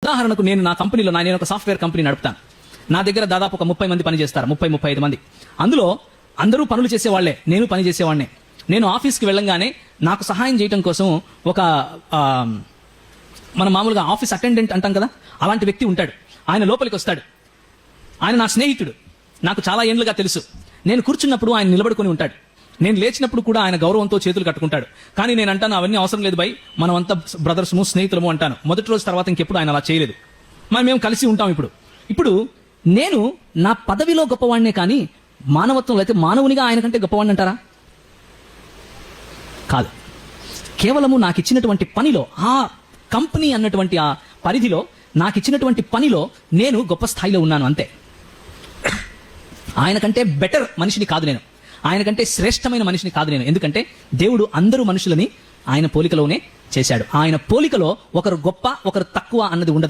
ఉదాహరణకు నేను నా కంపెనీలో నేను ఒక సాఫ్ట్వేర్ కంపెనీ నడుపుతాను. నా దగ్గర దాదాపు ఒక 30 మంది పని చేస్తారు, 35 మంది. అందులో అందరూ పనులు చేసేవాళ్లే, నేను పని చేసేవాడినే. నేను ఆఫీస్కి వెళ్ళంగానే నాకు సహాయం చేయడం కోసం ఒక మన మామూలుగా ఆఫీస్ అటెండెంట్ అంటాం కదా, అలాంటి వ్యక్తి ఉంటాడు. ఆయన లోపలికి వస్తాడు. ఆయన నా స్నేహితుడు, నాకు చాలా ఏండ్లుగా తెలుసు. నేను కూర్చున్నప్పుడు ఆయన నిలబడుకొని ఉంటాడు. నేను లేచినప్పుడు కూడా ఆయన గౌరవంతో చేతులు కట్టుకుంటాడు. కానీ నేను అంటాను, అవన్నీ అవసరం లేదు బై, మనం అంతా బ్రదర్స్ము, స్నేహితులము అంటాను. మొదటి రోజు తర్వాత ఇంకెప్పుడు ఆయన అలా చేయలేదు. మేము కలిసి ఉంటాం. ఇప్పుడు నేను నా పదవిలో గొప్పవాడినే, కానీ మానవత్వంలో అయితే మానవునిగా ఆయన కంటే గొప్పవాడిని అంటారా? కాదు. కేవలము నాకు ఇచ్చినటువంటి పనిలో, ఆ కంపెనీ అన్నటువంటి ఆ పరిధిలో నాకు ఇచ్చినటువంటి పనిలో నేను గొప్ప స్థాయిలో ఉన్నాను, అంతే. ఆయన కంటే బెటర్ మనిషిని కాదు నేను, ఆయన కంటే శ్రేష్టమైన మనిషిని కాదు నేను. ఎందుకంటే దేవుడు అందరూ మనుషులని ఆయన పోలికలోనే చేశాడు. ఆయన పోలికలో ఒకరు గొప్ప, ఒకరు తక్కువ అన్నది ఉండదు.